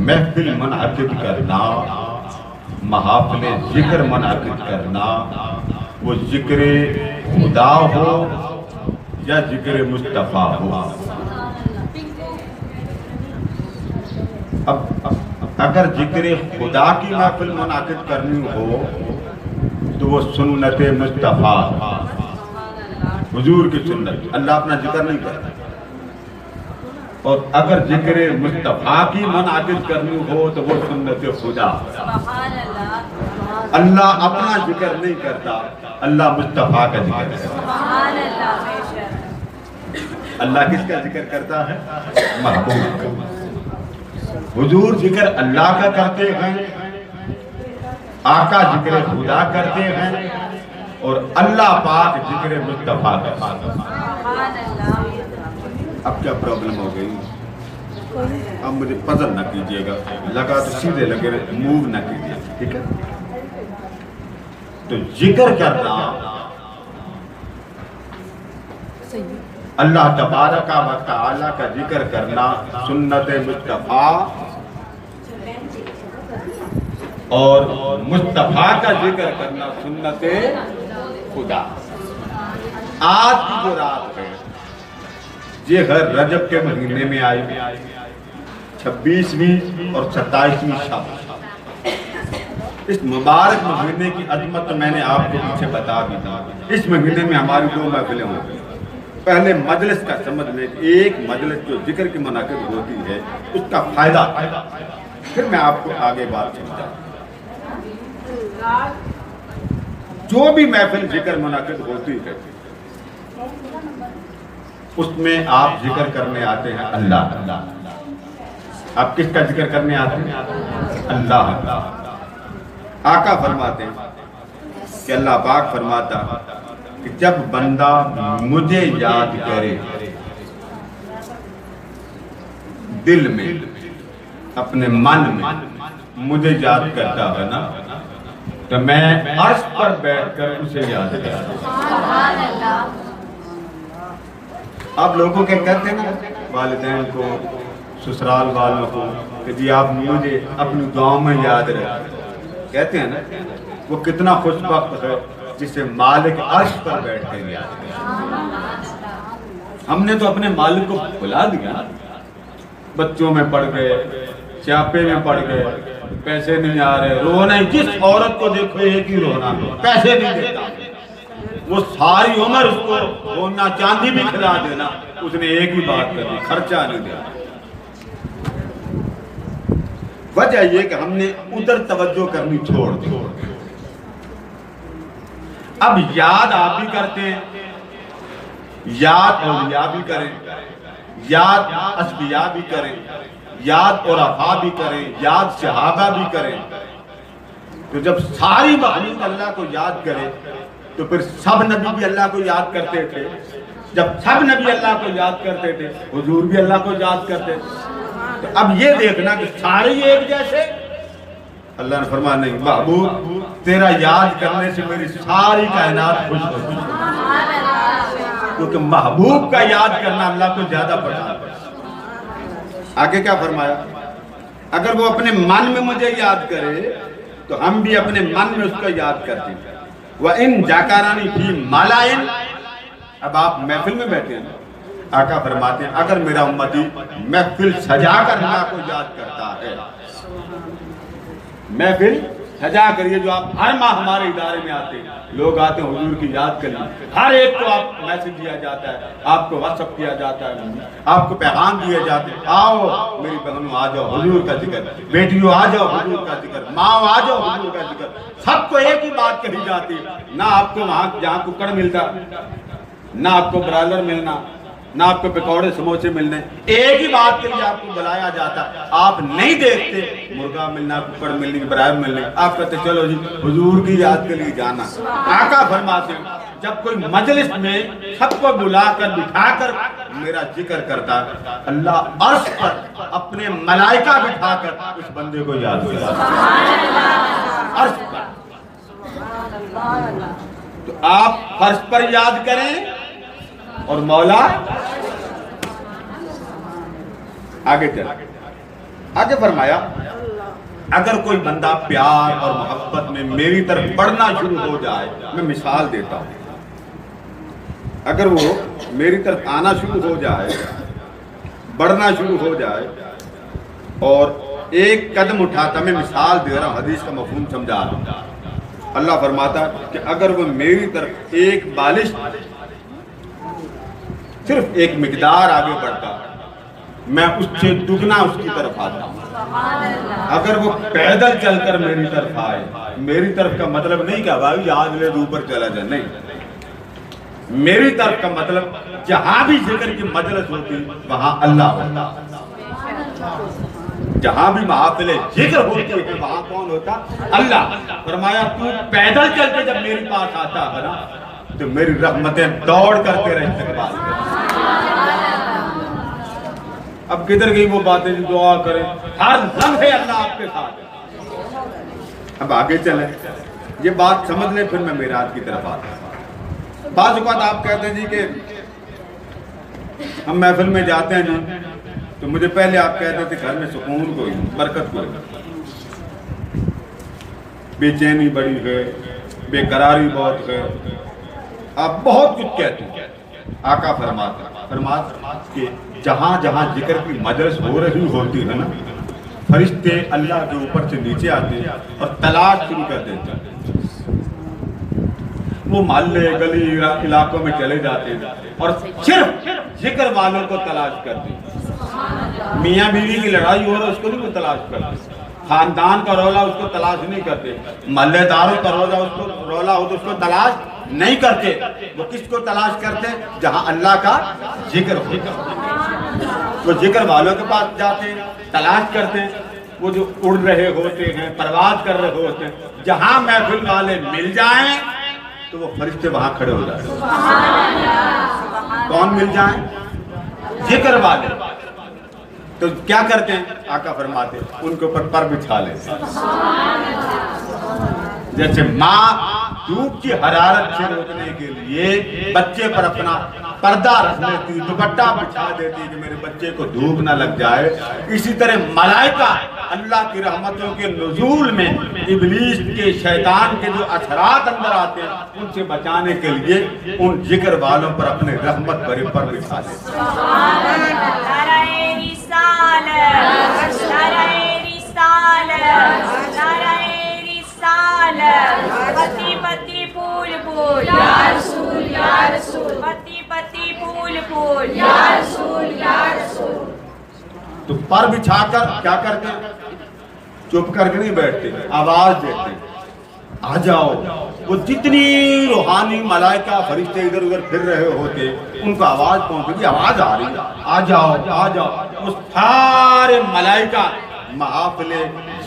محفل منعقد کرنا، محافل ذکر منعقد کرنا، وہ ذکر خدا ہو یا ذکر مصطفیٰ ہو. اب اگر ذکر خدا کی محفل منعقد کرنی ہو تو وہ سنت مصطفیٰ، حضور کی سنت. اللہ اپنا ذکر نہیں کرتا. اور اگر ذکر مصطفیٰ کی منعقد کرنی ہو تو وہ سنت خدا. اللہ اپنا ذکر نہیں کرتا، اللہ مصطفیٰ کا ذکر کرتا. اللہ کس کا ذکر کرتا ہے؟ محبوب کا. حضور ذکر اللہ کا کرتے ہیں، آقا ذکر خدا کرتے ہیں، اور اللہ پاک ذکر مصطفیٰ کرتے ہیں. اب کیا پرابلم ہو گئی؟ اب مجھے پزل نہ کیجئے گا، لگا تو سیدھے لگے رہے، موو نہ کیجئے، ٹھیک ہے؟ تو ذکر کرنا اللہ تبارک و تعالی کا ذکر کرنا سنت مصطفیٰ، اور مصطفیٰ کا ذکر کرنا سنت خدا. آج کی جو رات ہے یہ ہر رجب کے مہینے میں آئی، 26ویں اور 27ویں شب. اس مبارک مہینے کی عظمت میں نے آپ کو پیچھے بتا دی تھی. اس مہینے میں ہماری 2 محفلیں ہوں گی. پہلے مجلس کا سمجھ میں، ایک مجلس جو ذکر کی منعقد ہوتی ہے اس کا فائدہ، پھر میں آپ کو آگے بات سمجھاؤں. جو بھی محفل ذکر منعقد ہوتی ہے اس میں آپ ذکر کرنے آتے ہیں اللہ. آپ کس کا ذکر کرنے آتے ہیں؟ اللہ. آقا فرماتے ہیں کہ اللہ پاک فرماتا کہ جب بندہ مجھے یاد کرے دل میں، اپنے من میں مجھے یاد کرتا ہے نا، تو میں عرش پر بیٹھ کر اسے یاد کرتا. آپ لوگوں کے کہتے ہیں نا والدین کو، سسرال والوں کو کہ جی آپ مجھے اپنی دعاؤں میں یاد رکھیں. کہتے ہیں نا وہ کتنا خوش بخت ہے جسے مالک عرش پر بیٹھ کر یاد کرے. ہم نے تو اپنے مالک کو بھلا دیا، بچوں میں پڑ گئے، چاپے میں پڑ گئے، پیسے نہیں آ رہے، رونا ہی. جس عورت کو دیکھو ایک ہی رونا، پیسے نہیں دیتا. وہ ساری عمر اس کو سونا چاندی بھی کھلا دینا، اس نے ایک ہی بات کرنی، خرچہ نہیں دیا. وجہ یہ کہ ہم نے ادھر توجہ کرنی چھوڑ دی. اب یاد آپ بھی کرتے ہیں، یاد اولیاء بھی کریں، یاد اصفیاء بھی کریں، یاد عرفاء بھی کریں، یاد صحابہ بھی کریں. تو جب ساری مخلوق اللہ کو یاد کرے تو پھر سب نبی بھی اللہ کو یاد کرتے تھے. جب سب نبی اللہ کو یاد کرتے تھے، حضور بھی اللہ کو یاد کرتے تھے. تو اب یہ دیکھنا کہ سارے ایک جیسے. اللہ نے فرمایا نہیں محبوب، تیرا یاد کرنے سے میری ساری کائنات خوش ہوتی ہے، کیونکہ محبوب کا یاد کرنا اللہ کو زیادہ پسند ہے. آگے کیا فرمایا؟ اگر وہ اپنے من میں مجھے یاد کرے تو ہم بھی اپنے من میں اس کو یاد کرتے ہیں. وَإِن جَاكَرَانِ فِي مَلَائِن. اب آپ محفل میں بیٹھے ہیں، آقا فرماتے ہیں اگر میرا امتی محفل سجا کر اللہ کو یاد کرتا ہے، محفل سجا کر، یہ جو آپ ہر ماہ ہمارے ادارے میں آتے ہیں، لوگ آتے ہیں حضور کی یاد کریں، ہر ایک کو آپ میسج دیا جاتا ہے، آپ کو واٹس ایپ کیا جاتا ہے، آپ کو پیغام دیے جاتے ہیں، آؤ میری بہنوں آ جاؤ حضور کا ذکر، بیٹیوں آ جاؤ حضور کا ذکر، ماں آ جاؤ حضور کا ذکر. سب کو ایک ہی بات کہی جاتی ہے. نہ آپ کو وہاں جہاں ککڑ ملتا، نہ آپ کو برالر ملنا، نہ آپ کو پکوڑے سموسے ملنے، ایک ہی بات کے لیے آپ کو بلایا جاتا. آپ نہیں دیکھتے مرغا ملنا، ککڑ ملنے، برائر ملنے، آپ کہتے چلو جی حضور کی یاد کے لیے جانا. آقا فرماتے ہیں جب کوئی مجلس میں سب کو بلا کر بٹھا کر میرا ذکر کرتا، اللہ عرش پر اپنے ملائکہ بٹھا کر اس بندے کو یاد کرتا عرش پر. تو آپ فرش پر یاد کریں اور مولا آگے چل. آگے فرمایا اگر کوئی بندہ پیار اور محبت میں میری طرف بڑھنا شروع ہو جائے، میں مثال دیتا ہوں، اگر وہ میری طرف آنا شروع ہو جائے، بڑھنا شروع ہو جائے اور ایک قدم اٹھاتا، میں مثال دے رہا ہوں، حدیث کا مفہوم سمجھا رہا ہوں، اللہ فرماتا کہ اگر وہ میری طرف ایک بالش صرف ایک مقدار آگے بڑھتا، میں اس سے دگنا اس کی طرف آتا ہوں۔ اگر وہ پیدل چل کر میری طرف آئے، میری طرف کا مطلب نہیں کہ بھائی یاد لے اوپر چلا جائے، نہیں، میری طرف کا مطلب جہاں بھی ذکر کی مجلس ہوتی وہاں اللہ ہوتا، جہاں بھی محافل ذکر ہوتی ہے وہاں کون ہوتا؟ اللہ۔ فرمایا تو پیدل چل کے جب میرے پاس آتا ہے نا تو میری رحمتیں دوڑ کر تیرا استقبال کریں۔ اب کدھر گئی وہ باتیں جو دعا کریں، ہر لمحے اللہ آپ کے ساتھ ہے۔ اب آگے چلیں، یہ بات سمجھ لیں، پھر میں میراج کی طرف آتا ہوں۔ بعض اوقات آپ کہتے ہیں جی کہ ہم محفل میں جاتے ہیں جی تو مجھے پہلے آپ کہتے تھے گھر میں سکون کوئی، برکت کوئی، بے چینی بڑی ہے، بے قراری بہت ہے، آپ بہت کچھ کہتے ہیں۔ آقا فرماتا کہ جہاں جہاں ذکر کی مجلس ہو رہی ہوتی ہے نا، فرشتے اللہ کے اوپر سے نیچے آتے اور تلاش شروع کر دیتے ہیں، وہ محلے گلی علاقوں میں چلے جاتے ہیں اور صرف ذکر والوں کو تلاش کرتے ہیں۔ میاں بیوی کی لڑائی ہو رہا ہے اس کو نہیں وہ تلاش کرتے، خاندان کا رولا اس کو تلاش نہیں کرتے، محلے داروں کا رولا ہو تو اس کو تلاش نہیں کرتے، وہ کس کو تلاش کرتے ہیں؟ جہاں اللہ کا ذکر ہوتا ہے، وہ ذکر والوں کے پاس جاتے ہیں، تلاش کرتے ہیں، وہ جو اڑ رہے ہوتے ہیں، پرواز کر رہے ہوتے ہیں، جہاں محفل والے مل جائیں تو وہ فرشتے وہاں کھڑے ہو جائیں۔ کون مل جائیں؟ ذکر والے۔ تو کیا کرتے ہیں؟ آقا فرماتے ان کے اوپر پر بچھا لیتے ہیں، جیسے ماں دھوپ کی حرارت سے روکنے کے لیے بچے پر اپنا پردہ رکھ لیتی، دوپٹہ بچھا دیتی کہ میرے بچے کو دھوپ نہ لگ جائے، اسی طرح ملائکہ اللہ کی رحمتوں کے نزول میں ابلیس کے شیطان کے جو اثرات اندر آتے ہیں ان سے بچانے کے لیے ان ذکر والوں پر اپنے رحمت بھرے پر بچھا دیتے پتی پتی پھول پھول یا رسول یا رسول، پتی پتی پھول پھول یا رسول یا رسول۔ تو پر بچھا کر کیا کرتے ہیں؟ چپ کر کے نہیں بیٹھتے، آواز دیتے ہیں آ جاؤ۔ وہ جتنی روحانی ملائکہ فرشتے ادھر ادھر پھر رہے ہوتے ان کو آواز پہنچے گی، آواز آ رہی ہے، آ جاؤ آ جاؤ۔ وہ سارے ملائکہ محافل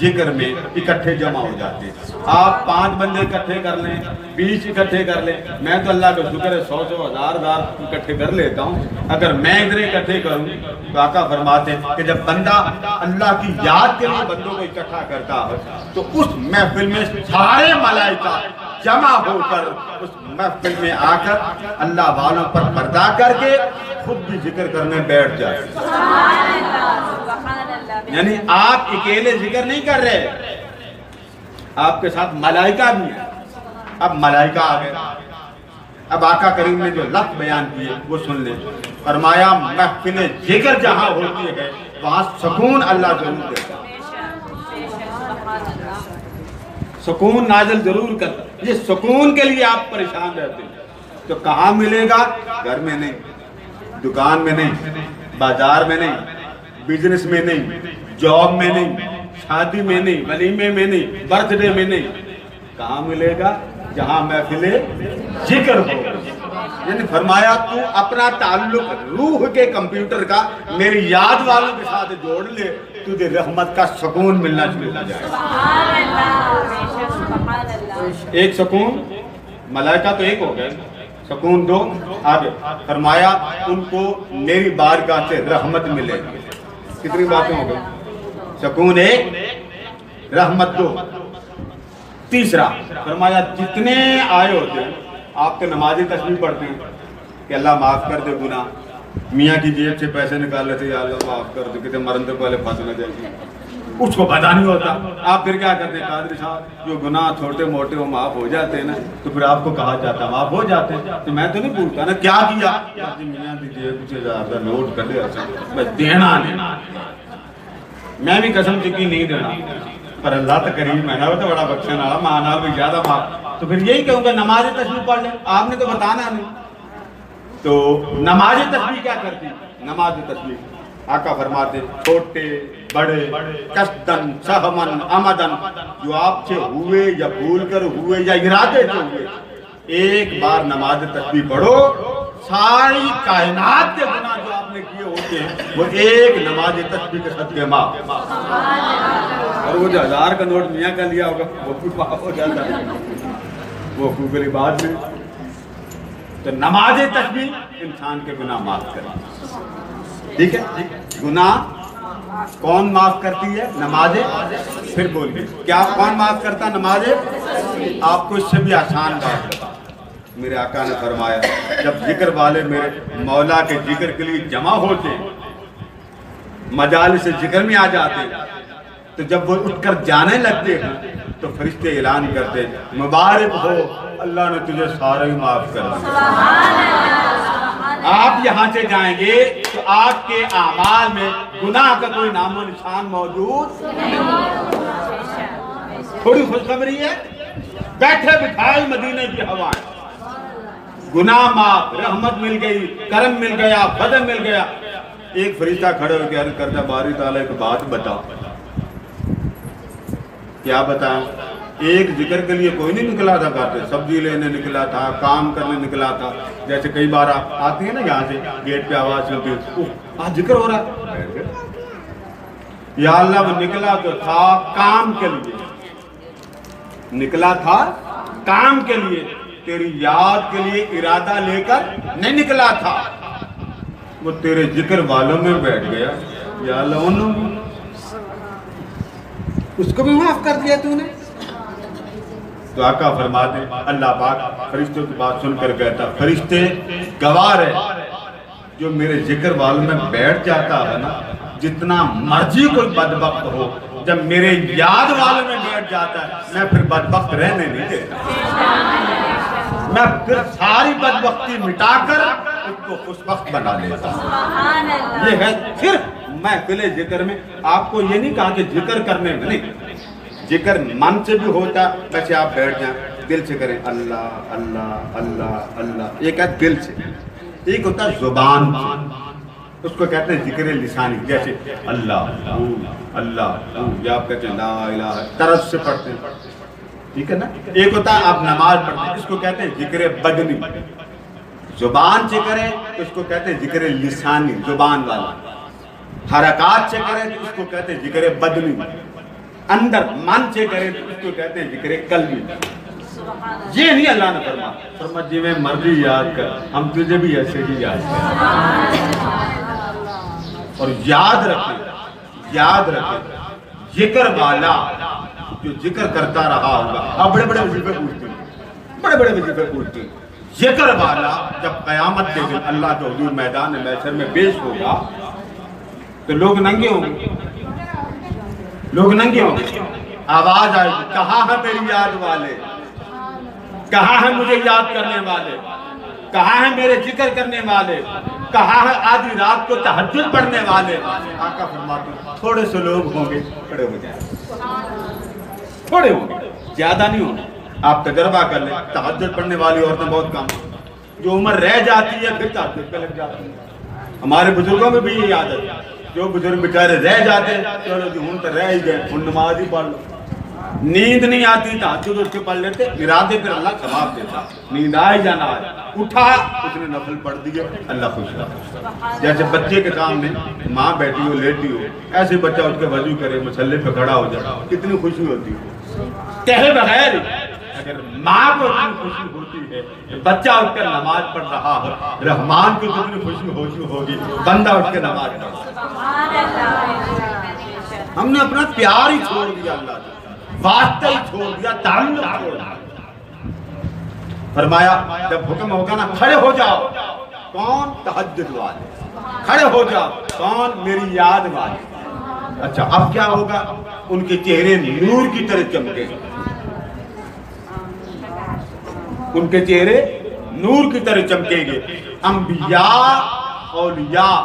ذکر میں اکٹھے جمع ہو جاتے ہیں۔ آپ 5 بندے اکٹھے کر لیں، 20 اکٹھے کر لیں، میں تو اللہ کا شکر ہے 100 1000 اکٹھے کر لیتا ہوں، اگر میں ادھر اکٹھے کروں تو آقا فرماتے ہیں کہ جب بندہ اللہ کی یاد کے لیے بندوں کو اکٹھا کرتا ہے تو اس محفل میں سارے ملائکہ جمع ہو کر اس محفل میں آ کر اللہ والوں پر پردہ کر کے خود بھی ذکر کرنے بیٹھ جائے۔ یعنی آپ اکیلے ذکر نہیں کر رہے، آپ کے ساتھ ملائکہ بھی ہیں۔ اب ملائکہ آ گئے، اب آقا کریم نے جو لفظ بیان کیے وہ سن لیں۔ فرمایا محفل ذکر جہاں ہوتی ہے وہاں سکون اللہ ضرور دیتا ہے، سکون نازل ضرور کرتا ہے۔ یہ سکون کے لیے آپ پریشان رہتے ہیں تو کہاں ملے گا؟ گھر میں نہیں، دکان میں نہیں، بازار میں نہیں، بزنس میں نہیں، جاب میں نہیں، شادی میں نہیں، ولیمے میں نہیں، برتھ ڈے میں نہیں، کہاں ملے گا؟ جہاں محفل ذکر ہو۔ یعنی فرمایا تو اپنا تعلق روح کے کمپیوٹر کا میری یاد والوں کے ساتھ جوڑ لے، تجھے رحمت کا سکون ملنا شروع ہو جائے گا۔ ایک سکون، ملائکہ تو ایک ہو گئے، سکون 2 آگے فرمایا ان کو میری بارگاہ سے رحمت ملے گی۔ کتنی باتیں ہو گئی؟ سکون 1، رحمت 2۔ تیسرا فرمایا جتنے آئے ہوتے ہیں، آپ تو نمازی تسبیح پڑھتے ہیں کہ اللہ معاف کر دے گناہ، میاں کی جیب سے پیسے نکال لیتے یا اللہ معاف کر دو کہتے مرنے پہلے پھنس نہ جائے، اس کو پتا نہیں ہوتا. آپ پھر کیا کرتے ہیں قادری صاحب، جو گناہ چھوٹے موٹے وہ معاف ہو جاتے ہیں نا، تو پھر آپ کو کہا جاتا معاف ہو جاتے ہیں. تو میں تو نہیں پوچھتا نا کیا کیا، میاں کی جیب سے زیادہ نوٹ کر دے بس دینا نہیں. میں بھی قسم چکی نہیں دینا، پر اللہ تو کریم ہے نا، وہ تو بڑا بخشنے والا، مانا بھی زیادہ معاف. تو پھر یہی کہوں گا نماز تسبیح پڑھ لیں، آپ نے تو بتانا نہیں. تو نماز تسبیح کیا کرتی؟ نماز تسبیح آقا فرماتے چھوٹے بڑے قصدن سہمن عمدن، جو آپ سے ہوئے یا بھول کر ہوئے یا ارادے سے ہوئے، ایک بار نماز تسبیح پڑھو، ساری کائنات کے گناہ جو آپ نے کیے ہوتے ہیں وہ ایک نماز تسبیح کے صدقے معاف. اور وہ جو 1000 کا نوٹ میاں کا لیا ہوگا وہ بھی معاف ہو جاتا ہے، وہ کوئی بات نہیں. تو نماز تسبیح انسان کے گناہ معاف کرتی ہے. ٹھیک ہے، گناہ کون معاف کرتی ہے؟ نمازیں. پھر بولیے کیا کون معاف کرتا؟ نمازیں. آپ کو اس سے بھی آسان بات بتا، میرے آقا نے فرمایا جب ذکر والے میرے مولا کے ذکر کے لیے جمع ہوتے، مجالس ذکر میں آ جاتے، تو جب وہ اٹھ کر جانے لگتے ہیں تو فرشتے اعلان کرتے مبارک ہو اللہ نے تجھے سارے ہی معاف کر دیا. آپ یہاں سے جائیں گے تو آپ کے اعمال میں گناہ کا کوئی نام و نشان موجود نہیں. تھوڑی خوشخبری ہے، بیٹھے بٹھائے مدینے کی ہوائیں، گناہ معاف، رحمت مل گئی، کرم مل گیا، فضل مل گیا. ایک فرشتہ کھڑے ہو کے عرض کرتا باری تعالیٰ ایک بات بتاؤ. کیا بتائیں؟ ایک ذکر کے لیے کوئی نہیں نکلا تھا گھر سے، سبزی لینے نکلا تھا، کام کرنے نکلا تھا. جیسے کئی بار آپ آتے ہیں نا یہاں سے گیٹ پہ آواز چلتی ہے آج ذکر ہو رہا ہے، یا اللہ وہ نکلا تو تھا کام کے لیے، نکلا تھا کام کے لیے، تیری یاد کے لیے ارادہ لے کر نہیں نکلا تھا. وہ تیرے ذکر والوں میں بیٹھ گیا، یا اللہ انہوں اس کو بھی معاف کر دیا تو نے. تو آقا فرماتے اللہ پاک فرشتوں کی بات سن کر کہتا فرشتے گواہ ہے جو میرے ذکر والوں میں بیٹھ جاتا ہے نا، جتنا مرضی کوئی بدبخت ہو، جب میرے یاد والوں میں بیٹھ جاتا ہے میں پھر بدبخت رہنے نہیں دیتا. میں پھر ساری بدبختی مٹا کر اس کو خوشبخت بنا لیتا ہوں. یہ ہے پھر محفل ذکر میں. آپ کو یہ نہیں کہا کہ ذکر کرنے میں نہیں، ذکر من سے بھی ہوتا، ویسے آپ بیٹھ جائیں دل سے کریں اللہ اللہ اللہ اللہ. ایک ہے دل سے، ایک ہوتا ہے زبان سے، اس کو کہتے ہیں ذکر لسانی. جیسے اللہ اللہ یا آپ کہتے ہیں لا الہ، طرز سے پڑھتے ہیں، ٹھیک ہے نا. ایک ہوتا ہے آپ نماز پڑھتے ہیں، اس کو کہتے ہیں ذکر بدنی. زبان سے کریں تو اس کو کہتے ہیں ذکر لسانی، زبان والا. حرکات سے کریں تو اس کو کہتے ہیں ذکر بدنی. اندر من سے کریں تو اس کو کہتے ہیں ذکر قلبی. یہ نہیں اللہ نے فرما جی میں مرضی یاد کر، ہم تجھے بھی ایسے ہی یاد کریں. اور یاد رکھیں ذکر والا جو ذکر کرتا رہا ہوگا. آپ بڑے بڑے وظیفے پوچھتے ہیں، ذکر والا جب قیامت کے دن اللہ کے حضور میدان محشر میں پیش ہوگا تو لوگ ننگے ہوں گے، آواز آئے گی کہاں ہے میری یاد والے، کہاں ہے مجھے یاد کرنے والے، کہاں ہے میرے ذکر کرنے والے، کہاں ہے آدھی رات کو تہجد پڑھنے والے. آقا فرماتے ہیں تھوڑے سے لوگ ہوں گے کھڑے ہو جائیں، تھوڑے ہوں گے، زیادہ نہیں ہوں گے. آپ تجربہ کر لیں، تہجد پڑھنے والی عورتیں بہت کم ہیں. جو عمر رہ جاتی ہے پھر تہجد پہ لگ جاتی ہے. ہمارے بزرگوں میں بھی یہ عادت ہے، جو بزرگ بیچارے رہ جاتے ہیں چلو جی ہوں تو رہ ہی گئے، ہوں نماز ہی پڑھ لو. نیند نہیں آتی تہجد اٹھ کے پڑھ لیتے، ارادے پھر اللہ ثواب دیتا. نیند آئے یا نہ آئے، اٹھا اس نے نفل پڑھ دیے، اللہ خوش رہا. جیسے بچے کے سامنے ماں بیٹھی ہو لیٹی ہو، ایسے بچہ اٹھ کے وضو کرے مسلے پہ کھڑا ہو جائے، کتنی خوشی ہوتی ہے. کہے بغیر اگر ماں کو اتنی خوشی ہوتی ہے کہ بچہ اٹھ کر نماز پڑھ رہا ہو، رحمان کو کتنی خوشی ہوگی بندہ اٹھ کے نماز پڑھ. ہم نے اپنا پیار ہی چھوڑ دیا، اللہ سے واسطہ ہی چھوڑ دیا، تعلق چھوڑ دیا. فرمایا جب حکم ہوگا نا کھڑے ہو جاؤ کون؟ تہجد والے. کھڑے ہو جاؤ. کون؟ میری یاد والے. اچھا اب کیا ہوگا؟ ان کے چہرے نور کی طرح چمکیں گے. ان کے چہرے نور کی طرح چمکیں گے. انبیاء اولیاء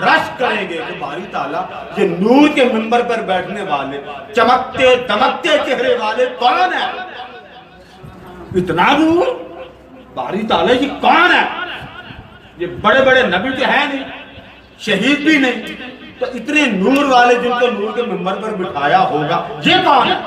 رش کریں گے کہ باری تعالیٰ یہ نور کے منبر پر بیٹھنے والے چمکتے دمکتے چہرے والے کون ہیں؟ اتنا نور؟ باری تعالیٰ یہ کون ہے؟ یہ بڑے بڑے نبی تو ہیں نہیں، شہید بھی نہیں، تو اتنے نور والے جن کو نور کے منبر پر بٹھایا ہوگا یہ کون ہے؟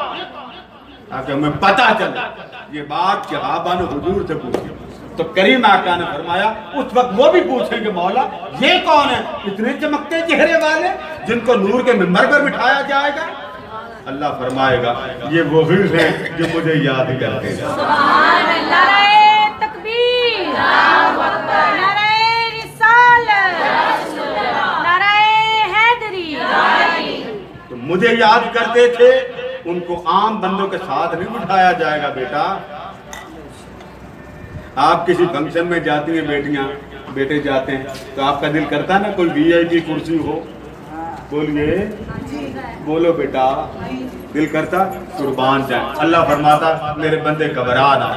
تاکہ ہمیں پتہ چلے. یہ بات صحابہ نے حضور سے پوچھی تو کریم آقا نے فرمایا اس وقت وہ بھی پوچھیں گے مولا یہ کون ہے اتنے چمکتے چہرے والے جن کو نور کے منبر پر بٹھایا جائے گا؟ اللہ فرمائے گا یہ وہی ہیں جو مجھے یاد کرتے ہیں. سبحان اللہ. نعرہ تکبیر، نعرہ رسالت، نعرہ حیدری. تو مجھے یاد کرتے تھے، ان کو عام بندوں کے ساتھ نہیں بٹھایا جائے گا بیٹا. آپ کسی فنکشن میں جاتی ہیں بیٹیاں بیٹے جاتے ہیں تو آپ کا دل کرتا ہے نا کوئی وی آئی پی کرسی ہو؟ بولیے بولو بیٹا دل کرتا؟ قربان جائیں. اللہ فرماتا میرے بندے گھبرا نہ،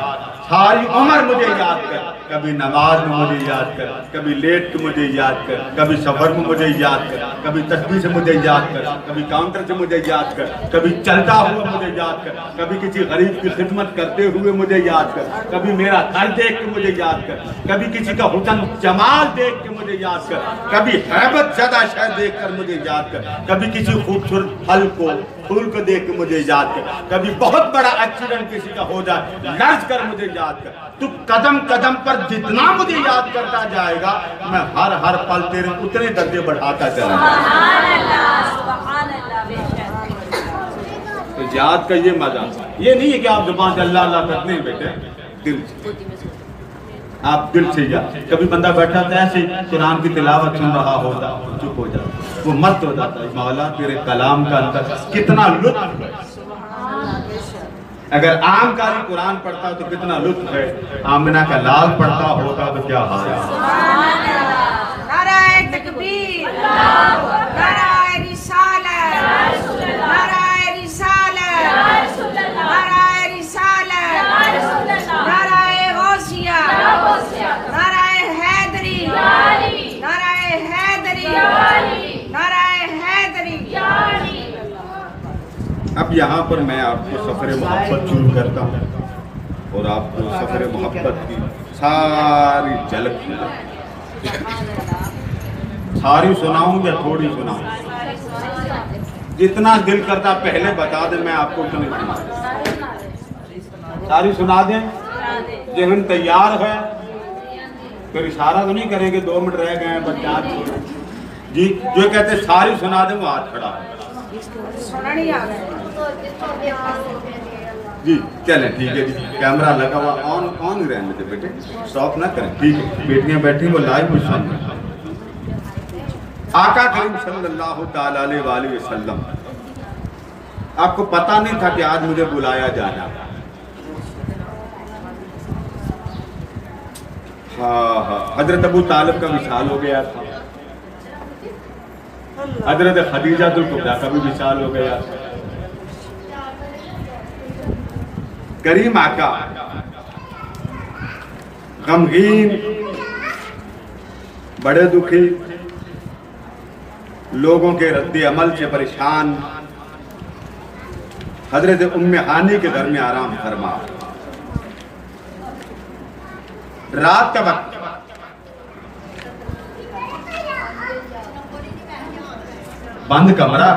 ساری عمر مجھے یاد کر. کبھی نماز میں مجھے یاد کر، کبھی لیٹ کے مجھے یاد کر، کبھی سفر میں مجھے یاد کر، کبھی تسبیح سے مجھے یاد کر، کبھی کاؤنٹر سے مجھے یاد کر، کبھی چلتا ہوا مجھے یاد کر، کبھی کسی غریب کی خدمت کرتے ہوئے مجھے یاد کر، کبھی میرا گھر دیکھ کے مجھے یاد کر، کبھی کسی کا حسن جمال دیکھ کے مجھے یاد کر، کبھی ہیبت زدہ شے دیکھ کر مجھے یاد کر، کبھی کسی خوبصورت پھل کو پھول کو دیکھ کے مجھے یاد کر، کبھی بہت بڑا ایکسیڈنٹ کسی کا ہو جائے لرز کر مجھے یاد کر. تو قدم قدم پر جتنا مجھے یاد کرتا جائے گا میں ہر پل تیرے اتنے درجے بڑھاتا چلا جاؤں. سبحان اللہ، سبحان اللہ. بے شک. تو یاد کا یہ مزہ یہ نہیں ہے کہ آپ زبان سے اللہ اللہ کرتے ہیں بیٹے، دل سے. آپ دل سے یاد. کبھی بندہ بیٹھا تھا ایسے قرآن کی تلاوت سن رہا ہوتا چپ ہو جاتا وہ مست ہو جاتا ہے مولا تیرے کلام کا اندر کتنا لطف ہے. اگر عام کاری قرآن پڑھتا تو کتنا لطف ہے، آمنہ کا لال پڑھتا ہوتا تو کیا حال ہے. نعرہ تکبیر، نعرہ رسالت، نعرہ رسالت، نعرہ رسالت، نعرہ غوثیہ، نعرہ حیدری، نعرہ حیدری، نعرہ حیدری. اب یہاں پر میں آپ کو سفر محبت شروع کرتا ہوں اور آپ کو سفر محبت کی ساری جھلک ساری سناؤں یا تھوڑی سناؤں؟ جتنا دل کرتا پہلے بتا دیں میں آپ کو اتنی سنا. ساری سنا دیں؟ ذہن تیار ہے؟ پھر اشارہ تو نہیں کریں گے 2 منٹ رہ گئے ہیں بچہ جی جو کہتے ساری سنا دیں وہ ہاتھ کھڑا ہے. جی چلیں ٹھیک ہے جی. کیمرہ لگا ہوا آن ہی رہنے دے بیٹے، اسٹاپ نہ کریں. ٹھیک ہے بیٹیاں بیٹھی وہ لائیو بھی سن رہے ہیں. آقا کریم صلی اللہ تعالی علیہ وآلہ وسلم آپ کو پتہ نہیں تھا کہ آج مجھے بلایا جانا. حضرت ابو طالب کا وصال ہو گیا تھا، حضرت خدیجہ الکبریٰ کا بھی وصال ہو گیا تھا. کریم آقا غمگین، بڑے دکھی، لوگوں کے رد عمل سے پریشان حضرت ام ہانی کے گھر میں آرام فرما. رات کا وقت بند کمرہ،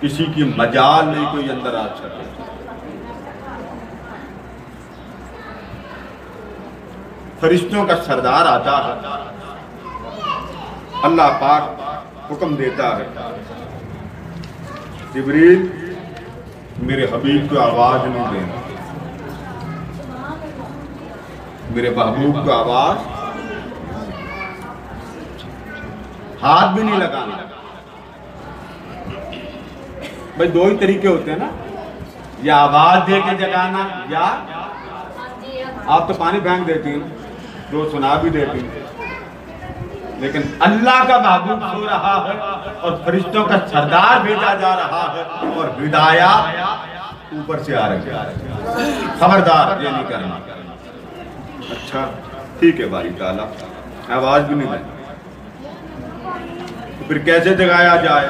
کسی کی مجال نہیں کوئی اندر آ سکے. فرشتوں کا سردار آتا ہے، اللہ پاک حکم دیتا ہے جبریل میرے حبیب کو آواز نہیں دینا، میرے محبوب کو آواز ہاتھ بھی نہیں لگانا. بھائی 2 ہی طریقے ہوتے ہیں نا، یا آواز دے کے جگانا یا آپ تو پانی پھینک دیتی ہیں. دو سنا بھی دیتی ہوں، لیکن اللہ کا محبوب سو رہا ہے اور فرشتوں کا سردار بھیجا جا رہا ہے اور ہدایات اوپر سے آ رہی ہے، خبردار یہ نہیں کرنا۔ اچھا ٹھیک ہے باری تعالیٰ، آواز بھی نہیں دیں، پھر کیسے جگایا جائے؟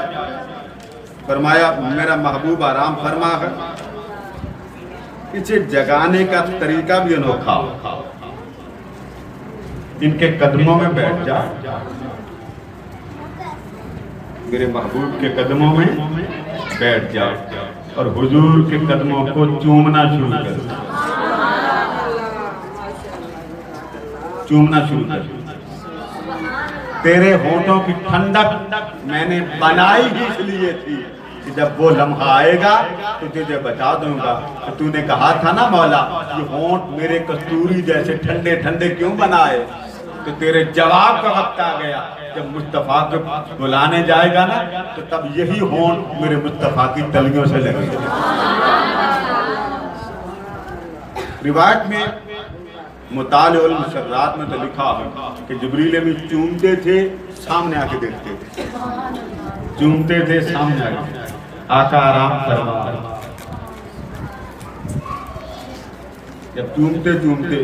فرمایا میرا محبوب آرام فرما ہے، اسے جگانے کا طریقہ بھی انوکھا، ان کے قدموں میں بیٹھ جا، میرے محبوب کے قدموں میں بیٹھ جا اور حضور کے قدموں کو چومنا شروع کر، چومنا شروع کر۔ تیرے ہونٹوں کی ٹھنڈک میں نے بنائی ہی اس لیے تھی کہ جب وہ لمحہ آئے گا تو تجھے بتا دوں گا کہ تو نے کہا تھا نا مولا یہ ہونٹ میرے کستوری جیسے ٹھنڈے ٹھنڈے کیوں بنائے؟ تو تیرے جواب کا وقت آ گیا، جب مصطفیٰ کو بلانے جائے گا نا تو تب یہی ہونٹ میرے مصطفیٰ کی تلیوں سے لگے گا۔ روایت میں مطالع المسرات میں تو لکھا ہے کہ جبریل امین چومتے تھے سامنے آ کے دیکھتے تھے، چومتے تھے سامنے آ کے، آقا آرام فرما۔ جب چومتے چومتے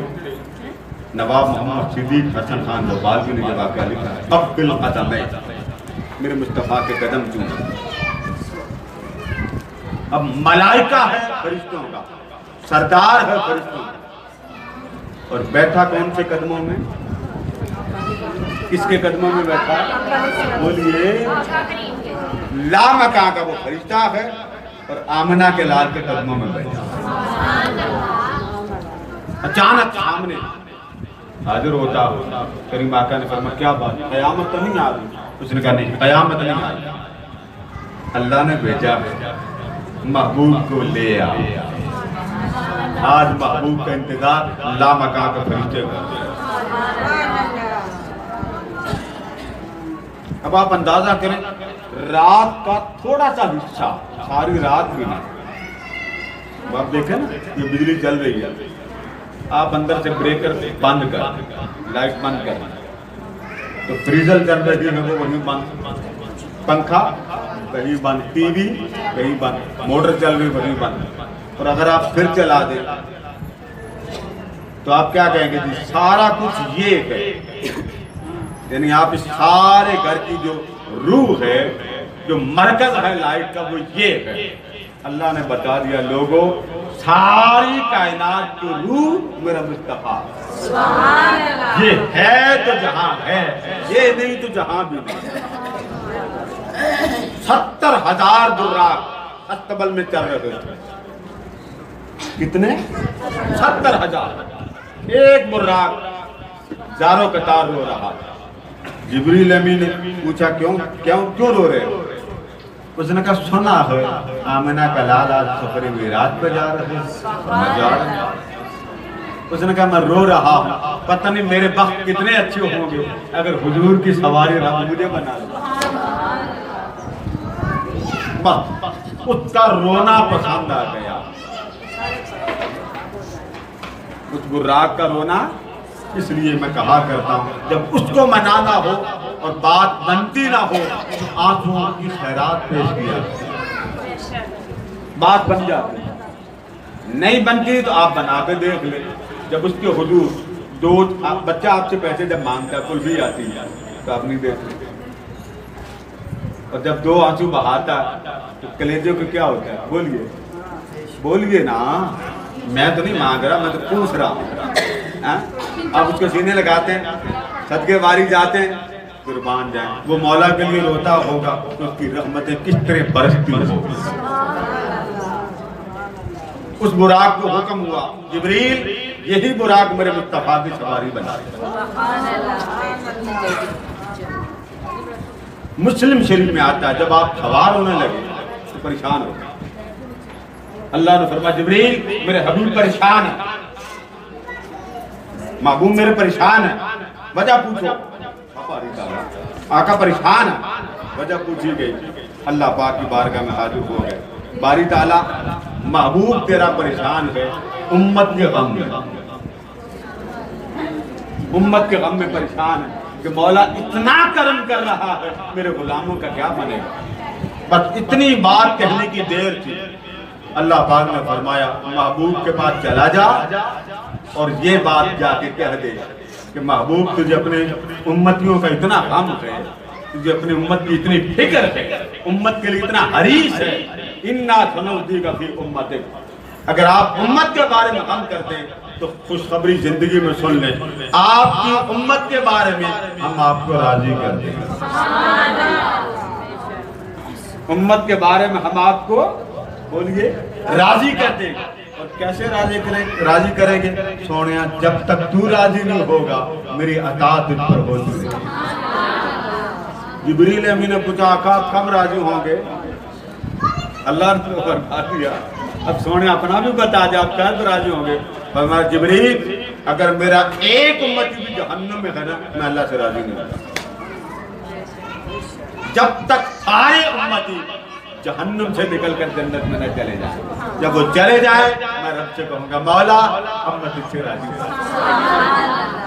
نواب محمد صدیق حسن خان بھوپال کی نے جب آ کے لکھا ہے ابل قدمیں، میرے مصطفیٰ کے قدم چومے۔ اب ملائکہ ہے فرشتوں کا، سردار ہے فرشتوں کا، اور بیٹھا کون سے قدموں میں؟ کس کے قدموں میں بیٹھا؟ بولیے، لامکاں کا وہ فرشتہ ہے اور آمنہ کے لال کے قدموں میں بیٹھا۔ اچانک سامنے حاضر ہوتا کریم آقا نے فرمایا کیا بات، قیامت تو نہیں آ رہی؟ اس نے کہا نہیں قیامت نہیں آ رہی، اللہ نے بھیجا ہے محبوب کو لے آ۔ آج محبوب کا انتظار لامکاں کا فرشتے کرتے ہیں۔ اب آپ اندازہ کریں رات کا تھوڑا سا حصہ، ساری رات بھی نہیں، آپ دیکھیں نا یہ بجلی چل رہی ہے، آپ اندر سے بریکر بند کر، لائٹ بند کر، تو فریزر چل رہی ہے وہ وہیں بند، پنکھا کہیں بند، ٹی وی کہیں بند، موٹر چل رہی وہیں بند، اور اگر آپ پھر چلا دیں تو آپ کیا کہیں گے جی سارا کچھ یہ ہے، یعنی آپ اس سارے گھر کی جو روح ہے، جو مرکز ہے لائٹ کا وہ یہ ہے۔ اللہ نے بتا دیا لوگوں ساری کائنات کی روح میرا مصطفیٰ، یہ ہے تو جہاں ہے، یہ نہیں تو جہاں بھی نہیں۔ 70,000 براق استبل میں چل رہے تھے، کتنے؟ 70,000، ایک براق زاروں قطار رو رہا تھا۔ جبریل امین نے پوچھا کیوں رو رہے ہو؟ اس نے کہا سنا ہے آمنہ کا لال آج سفر معراج پہ جا رہے ہیں۔ اس نے کہا میں رو رہا ہوں، پتہ نہیں میرے بخت کتنے اچھے ہوں گے اگر حضور کی سواری رہا مجھے بنا لے۔ اس کا رونا پسند آ گیا، اس براق کا رونا۔ اس لیے میں کہا کرتا ہوں جب اس کو منانا ہو اور بات بنتی نہ ہو تو آنسوں کی خیرات پیش کیا، بات بن جاتی، نہیں بنتی تو آپ بنا کے دیکھ لیں۔ جب اس کے حضور دو بچہ آپ سے پیسے جب مانگتا ہے کلفی آتی ہے تو آپ نہیں دیتے، اور جب دو آنسو بہاتا ہے تو کلیجے کو کیا ہوتا ہے؟ بولیے نا، میں تو نہیں مانگ رہا، میں تو پوچھ رہا ہوں۔ آپ اس کو سینے لگاتے ہیں، صدقے واری جاتے ہیں، قربان جائیں، وہ مولا کے لیے روتا ہوگا تو اس کی رحمتیں کس طرح برستی ہوگی۔ اس براق کو حکم ہوا جبریل یہی براق میرے مصطفیٰ کی سواری بنا۔ مسلم شریف میں آتا ہے جب آپ سوار ہونے لگے تو پریشان ہو گئے، اللہ نے فرمایا جبریل میرے حبیب پریشان ہے، محبوب میرے پریشان ہے، وجہ پوچھو۔ آقا پریشان ہے، وجہ پوچھی گئی، اللہ پاک کی بارگاہ میں حاضر ہو گئے، باری تعالیٰ محبوب تیرا پریشان ہے، امت کے غم میں، امت کے غم میں پریشان ہے کہ مولا اتنا کرم کر رہا ہے، میرے غلاموں کا کیا بنے گا؟ بس اتنی بات کہنے کی دیر تھی، اللہ پاک نے فرمایا محبوب کے پاس چلا جا اور یہ بات جا کے کہہ دے کہ محبوب تجھے اپنے امتیوں کا اتنا غم ہے، تجھے اپنی امت کی اتنی فکر ہے، امت کے لیے اتنا حریص ہے، اِنَّا سَنُؤْتِيكَ فِي أُمَّتِكَ، اگر آپ امت کے بارے میں غم کرتے ہیں تو خوشخبری زندگی میں سن لیں، آپ کی امت کے بارے میں ہم آپ کو راضی کرتے ہیں۔ امت کے بارے میں ہم آپ کو بولیے راضی کرتے ہیں، اور کیسے راضی کریں گے؟ سونیا جب تک تو راضی نہیں ہوگا میری اطاعت تجھ پر ہوتی رہے گی۔ جبریل امین نے پوچھا آقا آپ کب راضی ہوں گے؟ اللہ نے فرما دیا اب سونے اپنا بھی بتا دے آپ کب راضی ہوں گے؟ فرمایا جبریل اگر میرا ایک امتی بھی جہنم میں ہے نا میں اللہ سے راضی نہیں ہوتا، جب تک سارے امتی جہنم سے نکل کر جنت میں نہ چلے جائیں، جب وہ چلے جائیں میں رب سے کہوں گا مولا اب میں تجھ سے راضی ہوں۔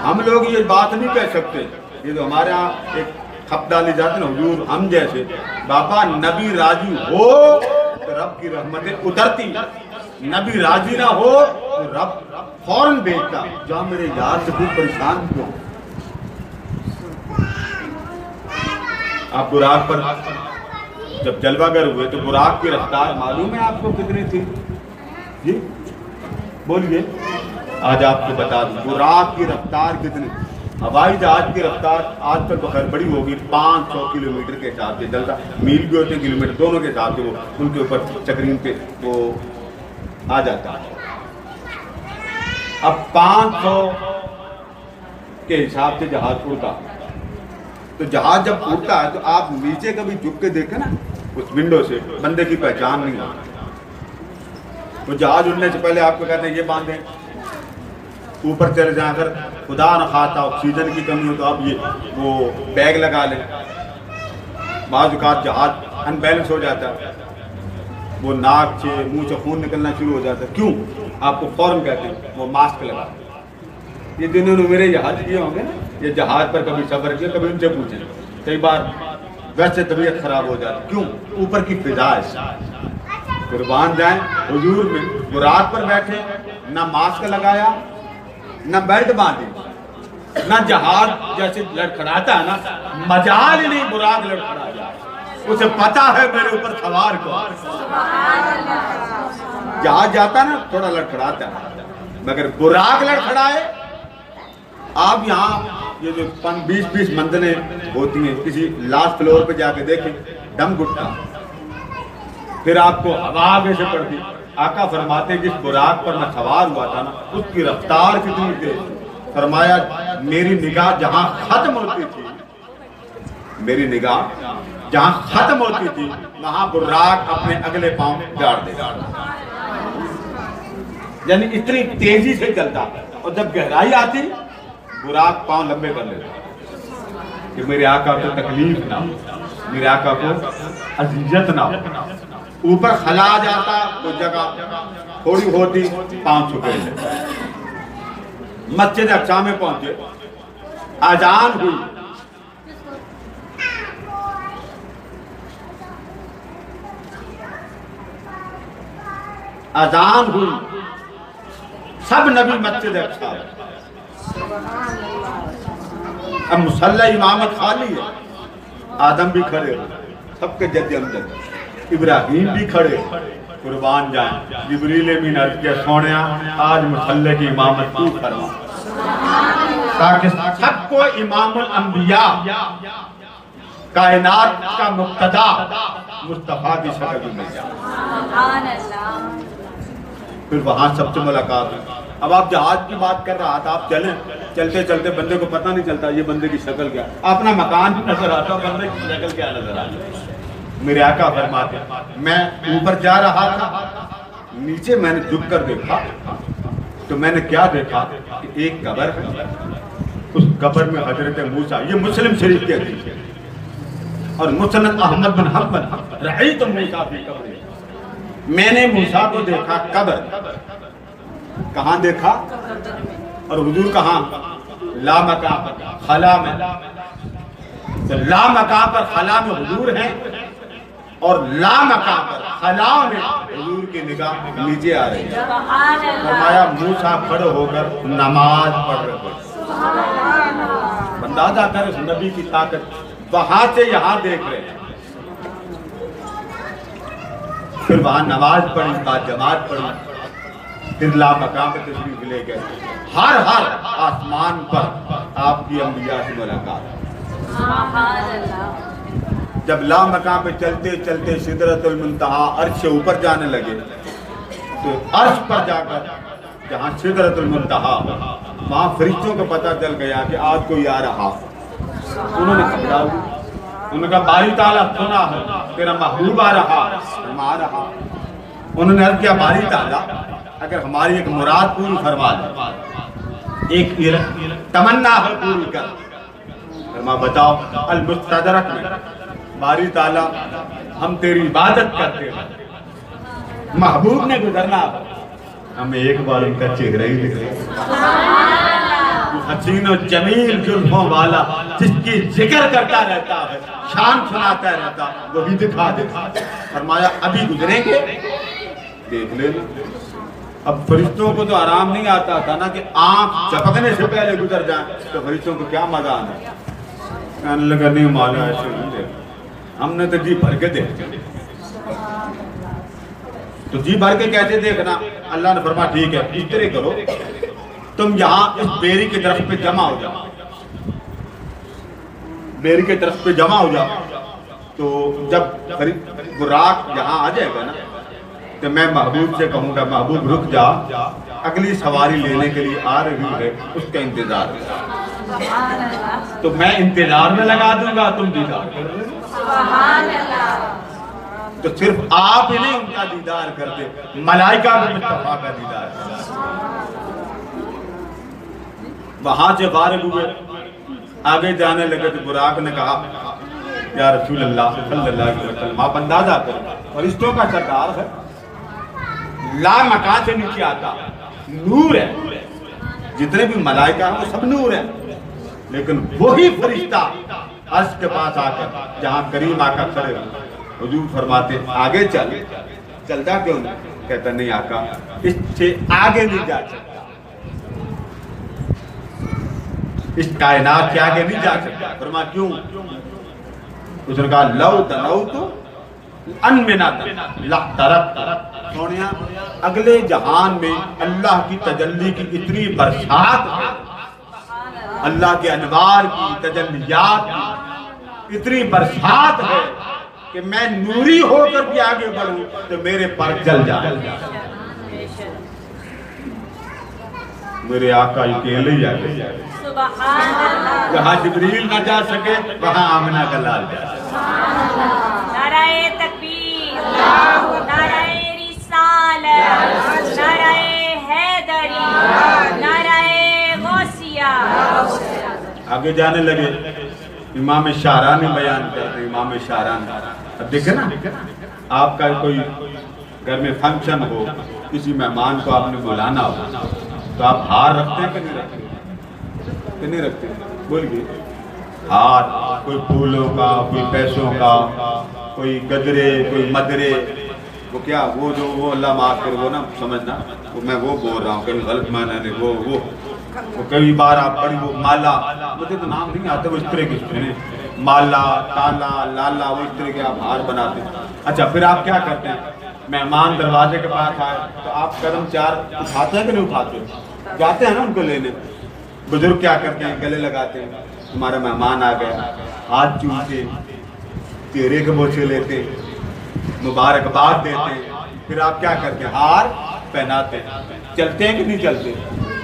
ہم لوگ یہ بات نہیں کہہ سکتے، یہ تو ہمارے ہاں ایک خط ڈالی جاتی نا حضور ہم جیسے بابا نبی راضی ہو تو رب کی رحمتیں اترتی، نبی راضی نہ ہو تو رب فوراً بھیجتا جہاں میرے یار سے خوب پریشان کیوں۔ آپ براق پر جب جلوہ گر ہوئے تو براق کی رفتار معلوم ہے آپ کو کتنی تھی؟ جی بولیے آج آپ کو بتا دوں براق کی رفتار کتنی تھی۔ ہوائی جہاز کی رفتار آج تک تو خیر بڑی ہوگی 500 کلومیٹر کے حساب سے چلتا، میل بھی ہوتے ہیں کلومیٹر دونوں کے حساب سے وہ ان کے اوپر چکرین پہ وہ آ جاتا ہے۔ اب 500 کے حساب سے جہاز اڑتا، تو جہاز جب اڑتا ہے تو آپ نیچے کبھی جھک کے دیکھیں نا اس ونڈو سے بندے کی پہچان نہیں ہوتی۔ وہ جہاز اڑنے سے پہلے آپ کو کہتے ہیں یہ باندھیں اوپر چلے جائیں، اگر خدا نہ خواستہ آکسیجن کی کمی ہو تو آپ یہ وہ بیگ لگا لیں۔ بعض اوقات جہاز ان بیلنس ہو جاتا ہے، وہ ناک سے منہ سے خون نکلنا شروع ہو جاتا ہے، کیوں؟ آپ کو فوراً کہتے ہیں وہ ماسک لگا۔ یہ دنوں نے میرے جہاز کیے ہوں گے نا، یہ جہاز پر کبھی سفر کیا کبھی ان سے پوچھیں، کئی بار ویسے طبیعت خراب ہو جاتی، کیوں؟ اوپر کی فضا ہے۔ قربان جائیں حضور میں براق پر بیٹھے، نہ ماسک لگایا نہ بیلٹ باندھی، نہ جہاز جیسے لڑکھڑاتا ہے نا مجال ہی نہیں براق لڑکھڑا جائے، اسے پتا ہے میرے اوپر سوار کو۔ جہاز جاتا نا تھوڑا لڑکھڑاتا ہے، مگر براق لڑکھڑائے۔ آپ یہاں یہ جو 20 منزلیں ہوتی ہیں کسی لاسٹ فلور پہ جا کے دیکھیں دم گھٹتا، پھر آپ کو ہوا آگے سے پڑتی۔ آقا فرماتے ہیں جس براق پر میں سوار ہوا تھا نا اس کی رفتار کتنی تیز، فرمایا میری نگاہ جہاں ختم ہوتی تھی، میری نگاہ جہاں ختم ہوتی تھی وہاں براق اپنے اگلے پاؤں جاڑ دے، یعنی اتنی تیزی سے چلتا، اور جب گہرائی آتی براق پاؤں لمبے کر لیتا کہ میرے آقا کو تکلیف نہ ہو، میرے آقا کو اذیت نہ ہو۔ اوپر خلا جاتا تو جگہ تھوڑی ہوتی پاؤں چھپے لیتے۔ مسجد اقصی میں پہنچے، اذان ہوئی، اذان ہوئی، سب نبی مسجد اقصی، اب مصلی امامت خالی ہے، آدم بھی کھڑے ہو، سب کے جد امجد، ابراہیم بھی کھڑے، قربان جائیں جبریل امین عرض کیا سونیا آج مصلی کی امامت تو فرما تاکہ سب کو امام الانبیاء کائنات کا مقتدا مصطفیٰ کی شکل میں مل جائے۔ پھر وہاں سب سے ملاقات ہوئی۔ اب آپ جہاز کی بات کر رہا تھا، آپ چلیں چلتے چلتے بندے کو پتہ نہیں چلتا یہ بندے کی شکل کیا، اپنا مکان بھی نظر آتا بندے کی شکل کیا نظر آتا۔ میرے آقا فرماتے میں اوپر جا رہا تھا، نیچے میں نے جھک کر دیکھا تو میں نے کیا دیکھا کہ ایک قبر ہے، اس قبر میں حضرت موسیٰ، یہ مسلم شریف کے حدیث ہے، اور مسند احمد بن حنبل رأیت موسیٰ فی قبر، میں نے موسیٰ کو دیکھا قبر، کہاں دیکھا؟ اور حضور کہاں؟ لا مقام پر خلا میں، تو لا مقام پر خلا میں حضور ہیں اور لا مقام پر خلا میں حضور کی نگاہ نیچے آ رہی ہے۔ سبحان اللہ، فرمایا موسیٰ کھڑے ہو کر نماز پڑھ رہے تھے۔ اندازہ کر اس نبی کی طاقت، وہاں سے یہاں دیکھ رہے ہیں، پھر وہاں نماز پڑھی، بعد جماعت پڑھی، پھر لا مقام پہ تشریف لے گئے۔ ہر آسمان پر آپ کی انبیاء سے ملاقات۔ سبحان اللہ، جب لا مقام پہ چلتے چلتے سدرۃ المنتہا عرش سے اوپر جانے لگے تو عرش پر جا کر جہاں سدرۃ المنتہا وہاں فرشتوں کو پتہ چل گیا کہ آج کوئی آ رہا۔ انہوں نے گھبرا ہوئی، انہوں نے کہا باری تعالیٰ سنا ہے تیرا محبوب آ رہا، ہم آ رہا۔ انہوں نے عرض کیا باری تعالیٰ اگر ہماری ایک مراد پوری فرما دے، ایک تمنا ہے پوری کر۔ فرما بتاؤ۔ المستدرک میں باری تعالیٰ ہم تیری عبادت کرتے ہیں، محبوب نے گزرنا ہے، ہمیں ایک بار ان کا چہرہ ہی دکھے، حسین و جمیل زلفوں والا جس کی ذکر کرتا رہتا ہے، شان سناتا رہتا، وہی دکھا دے۔ فرمایا ابھی گزریں گے، دیکھ لینا۔ اب فرشتوں کو تو آرام نہیں آتا تھا نا کہ آنکھ چپکنے سے پہلے گزر جائیں، تو فرشتوں کو کیا مزہ آنا۔ کہنے لگا نہیں مولا ایسے نہیں دیکھ، ہم نے تو جی بھر کے دیکھا۔ تو جی بھر کے کیسے دیکھنا؟ اللہ نے فرمایا ٹھیک ہے اس طرح کرو، تم یہاں اس بیری کے درخت پہ جمع ہو جاؤ، بیری کے درخت پہ جمع ہو جاؤ، تو جب براق یہاں آ جائے گا نا تو میں محبوب سے کہوں گا محبوب رک جا، اگلی سواری لینے کے لیے آ رہی ہے، اس کا انتظار ہے۔ تو میں انتظار میں لگا دوں گا، تم دیدار کرو۔ سبحان اللہ، تو صرف آپ ہی نہیں ان کا دیدار کرتے، ملائکہ بھی مصطفیٰ کا دیدار کرتے۔ وہاں سے فارغ ہوئے، آگے جانے لگے تو براق نے کہا یا رسول اللہ صلی اللہ علیہ وسلم آپ اندازہ کرو، فرشتوں کا سردار ہے، لا مکان سے نیچے آتا، نور ہے، جتنے بھی ملائکہ ہیں وہ سب نور ہیں، لیکن وہی فرشتہ عرش کے پاس آ کر جہاں کریم آقا کھڑے ہوئے، حضور فرماتے آگے چل، چلتا کیوں نہیں؟ کہتا نہیں آقا اس سے آگے نہیں جا سکتا، اس کائنات سے آگے نہیں جا سکتا۔ فرمایا کیوں؟ اس نے کہا لو دنوت ان منات لحترت۔ سونیا اگلے جہان میں اللہ کی تجلی کی اتنی برسات ہے، اللہ کے انوار کی تجلیات کی اتنی برسات ہے کہ میں نوری ہو کر بھی آگے بڑھوں تو میرے پر جل جائے، میرے آقا اکیلے ہی آگے جائے۔ سبحان اللہ، جہاں جبریل نہ جا سکے وہاں آمنہ کا لال جائے۔ نعرہ تکبیر، نعرہ رسالت، نعرہ حیدری، نعرہ غوثیہ۔ آگے جانے لگے، امام شاہرانی بیان کرتے ہیں، امام شاہرانی۔ اب دیکھیں نا، آپ کا کوئی گھر میں فنکشن ہو، کسی مہمان کو آپ نے بلانا ہو تو آپ ہار رکھتے ہیں کہ نہیں رکھتے؟ کہ نہیں رکھتے؟ بولیے، ہار، کوئی پھولوں کا، کوئی پیسوں کا، کوئی گدرے، کوئی مدرے، وہ کیا وہ اللہ معاف کرے، وہ نہ سمجھنا میں وہ بول رہا ہوں، کہیں غلط معنی نہیں، وہ کئی بار آپ بڑی وہ مالا، مجھے تو نام نہیں آتے، وہ اس طرح کے سنے، مالا، تالا، لالا، وہ اس طرح کے آپ ہار بناتے ہیں۔ اچھا پھر آپ کیا کرتے ہیں؟ مہمان دروازے کے پاس آئے تو آپ قدم چار اٹھاتے ہیں کہ نہیں اٹھاتے؟ جاتے ہیں نا ان کو لینے۔ بزرگ کیا کرتے ہیں؟ گلے لگاتے ہیں، ہمارا مہمان آ گیا، ہاتھ چومتے، چہرے کے بوچھے لیتے، مبارکباد دیتے ہیں۔ پھر آپ کیا کرتے ہیں؟ ہار پہناتے ہیں۔ چلتے ہیں کہ نہیں چلتے؟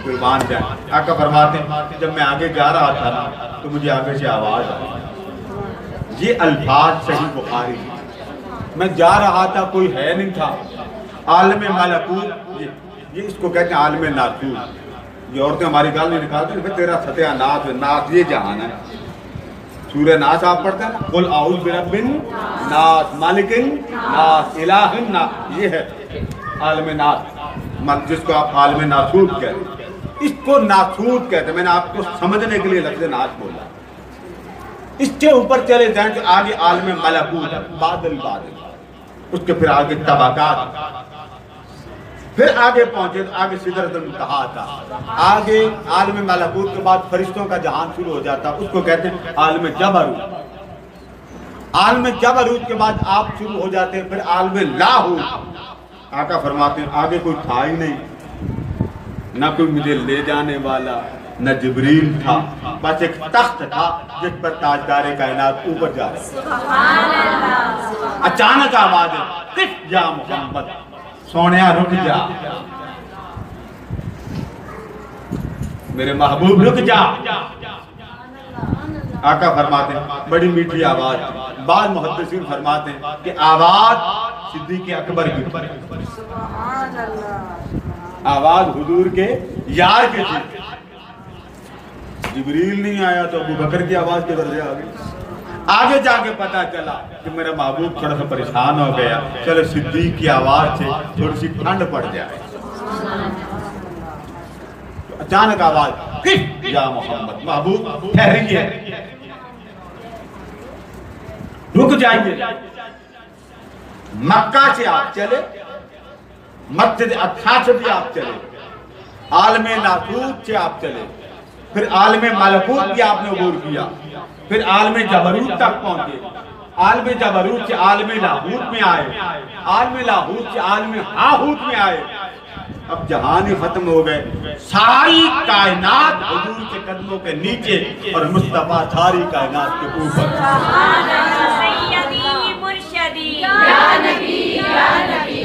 پھر باندھ جائیں۔ آقا فرماتے ہیں جب میں آگے جا رہا تھا نا تو مجھے آگے سے آواز آئی، یہ الفاظ صحیح بخاری، میں جا رہا تھا کوئی ہے نہیں تھا، عالم ملکوت، یہ اس کو کہتے ہیں عالم ناسوت۔ یہ عورتیں ہماری گال نہیں نکالتے ہیں، تیرا ستیہ ناس، ناس یہ جہان ہے۔ سورہ ناس آپ پڑھتے ہیں نا، قل اعوذ برب الناس مالک الناس الہ الناس، یہ ہے عالم ناس، جس کو آپ عالم ناسوت کہتے ہیں۔ اس کو ناسوت کہتے ہیں. میں نے آپ کو سمجھنے کے لیے لفظ ناس بولا. اس کے اوپر چلے جائیں تو آگے عالم ملکوت، بادل بادل، اس کے پھر آگے طبقات، پھر آگے پہنچے تو آگے سدرۃ المنتہا تھا. آگے عالم ملکوت کے بعد فرشتوں کا جہان شروع ہو جاتا، اس کو کہتے ہیں عالم جبروت. عالم جبروت کے بعد آپ شروع ہو جاتے ہیں پھر عالم لاہوت. آقا فرماتے ہیں آگے کوئی تھا ہی نہیں، نہ کوئی مجھے لے جانے والا، نہ جبریل تھا، بس ایک تخت تھا جس پر تاجدار کائنات اوپر جا رہا. سبحان اللہ. اچانک آواز ہے قف یا محمد، سونیا رک جا، میرے محبوب رک جا. آقا فرماتے ہیں بڑی میٹھی آواز. بعض محدثین فرماتے ہیں کہ آواز صدیق اکبر کی، سبحان اللہ. آواز حضور کے یار کی تھی. جبریل نہیں آیا تو ابو بکر کی آواز کے درجے آ گئی. آگے جا کے پتا چلا کہ میرا محبوب تھوڑا سا پریشان ہو گیا، چلو صدیق کی آواز سے تھوڑی سی ٹھنڈ پڑ جائے. اچانک آواز قف یا محمد، محبوب ٹھہریے، رک جائیے. مکہ سے آپ چلے، مسجد اقصی سے بھی آپ چلے، عالم ناسوت سے آپ چلے، پھر عالم ملکوت بھی آپ نے عبور کیا، پھر عالم جبروت تک پہنچے. عالم جبروت سے عالم لاہوت میں آئے، عالم لاہوت سے عالم ہاہوت میں آئے. اب جہان ہی ختم ہو گئے، ساری کائنات حضور کے قدموں کے نیچے اور مصطفیٰ ساری کائنات کے اوپر. سبحان اللہ. سیدی مرشدی یا نبی یا نبی،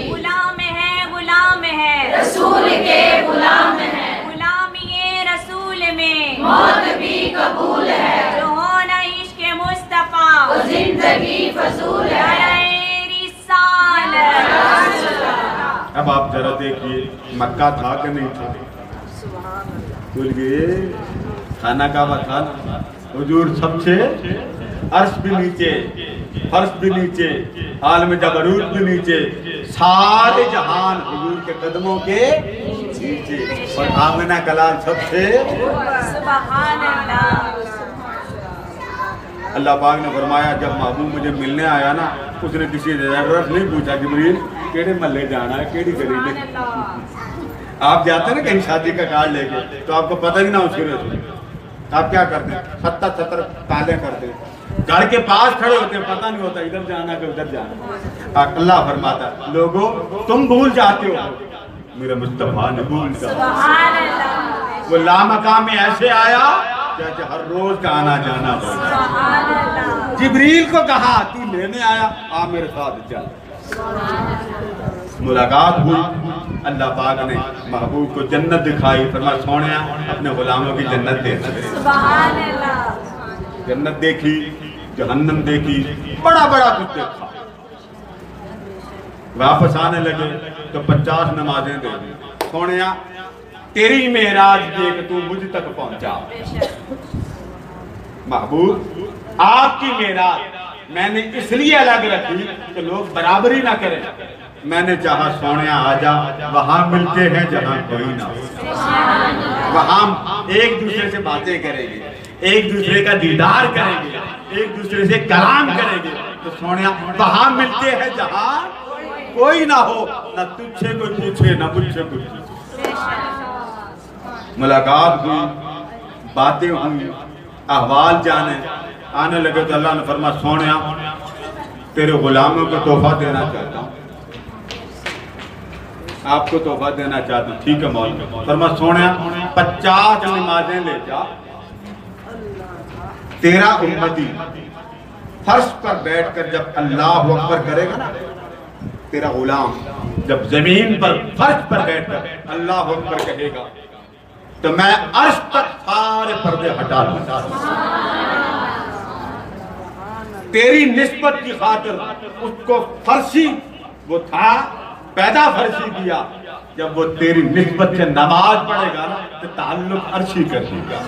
غلام ہے رسول کے غلام ہے، غلامی رسول میں موت بھی قبول ہے، جو ہونا عشق مصطفیٰ وہ زندگی فضول ہے. اب آپ ذرا دیکھیے مکہ تھا کہ نہیں تھا؟ بھول گئے؟ خانہ کعبہ تھا نا. حضور سب سے عرش بھی نیچے، فرش بھی نیچے، عالم جبروت بھی نیچے، سارے جہان حضور کے قدموں کے نیچے، اور آمنہ کلال سب سے. سبحان اللہ. اللہ پاک نے فرمایا جب محبوب مجھے ملنے آیا نا، اس نے کسی ایڈریس نہیں پوچھا جبریل کیڑے محلے جانا ہے، کیڑی گلی میں. آپ جاتے ہیں نا کہیں شادی کا کارڈ لے کے تو آپ کو پتہ ہی نہ اس کے آپ کیا کرتے ہیں؟ 70 تالے کرتے ہیں، گھر کے پاس کھڑے ہوتے ہیں، پتہ نہیں ہوتا ادھر جانا کہ ادھر جانا. اللہ فرماتا لوگوں تم بھول جاتے ہو، میرا مصطفیٰ نے بھول جاتا. سبحان اللہ. وہ لامقام میں ایسے آیا جیسے ہر روز کا آنا جانا ہوتا. سبحان اللہ. جبریل کو کہا تو لینے آیا، آ میرے ساتھ چل. ملاقات ہوئی، اللہ پاک نے محبوب کو جنت دکھائی. فرمایا سونیا اپنے غلاموں کی جنت دے. سبحان اللہ. جنت دیکھی، جہنم دیکھی، بڑا بڑا کچھ دیکھا. واپس آنے لگے تو 50 نمازیں دے دی. سونیا تیری معراج دیکھ تو مجھ تک پہنچا. محبوب آپ کی معراج میں نے اس لیے الگ رکھی کہ لوگ برابری نہ کریں. میں نے چاہا سونیا آجا، وہاں ملتے ہیں جہاں کوئی نہ ہو، وہاں ایک دوسرے سے باتیں کریں گے، ایک دوسرے کا دیدار کریں گے، ایک دوسرے سے کلام کریں گے. تو سونیا وہاں ملتے ہیں جہاں کوئی نہ ہو، نہ تجھ سے کوئی پوچھے نہ مجھ سے کوئی پوچھے. ملاقات ہوئی، باتیں ہوئی، احوال جانے. آنے لگے تو اللہ نے فرمایا سونیا تیرے غلاموں کو تحفہ دینا چاہتا ہوں، آپ کو تحفہ دینا چاہتا ہوں. ٹھیک ہے مولا. فرمایا سونیا 50 نمازیں لے جا، تیرا امتی فرش پر بیٹھ کر جب اللہ اکبر کرے گا نا، تیرا غلام جب زمین پر فرش پر بیٹھ کر اللہ اکبر کہے گا تو میں عرش تک سارے پردے ہٹا دوں. تیری نسبت کی خاطر اس کو فرشی وہ تھا، پیدا فرشی کیا. جب وہ تیری نسبت سے نماز پڑھے گا نا تو تعلق عرشی کر دے گا.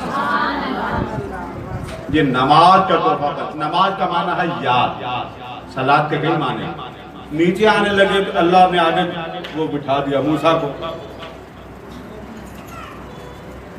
یہ نماز کا تحفہ. نماز کا معنی ہے یاد، صلاۃ کے کئی معنی. نیچے آنے لگے تو اللہ نے آگے وہ بٹھا دیا موسیٰ کو.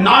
9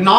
9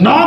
9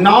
9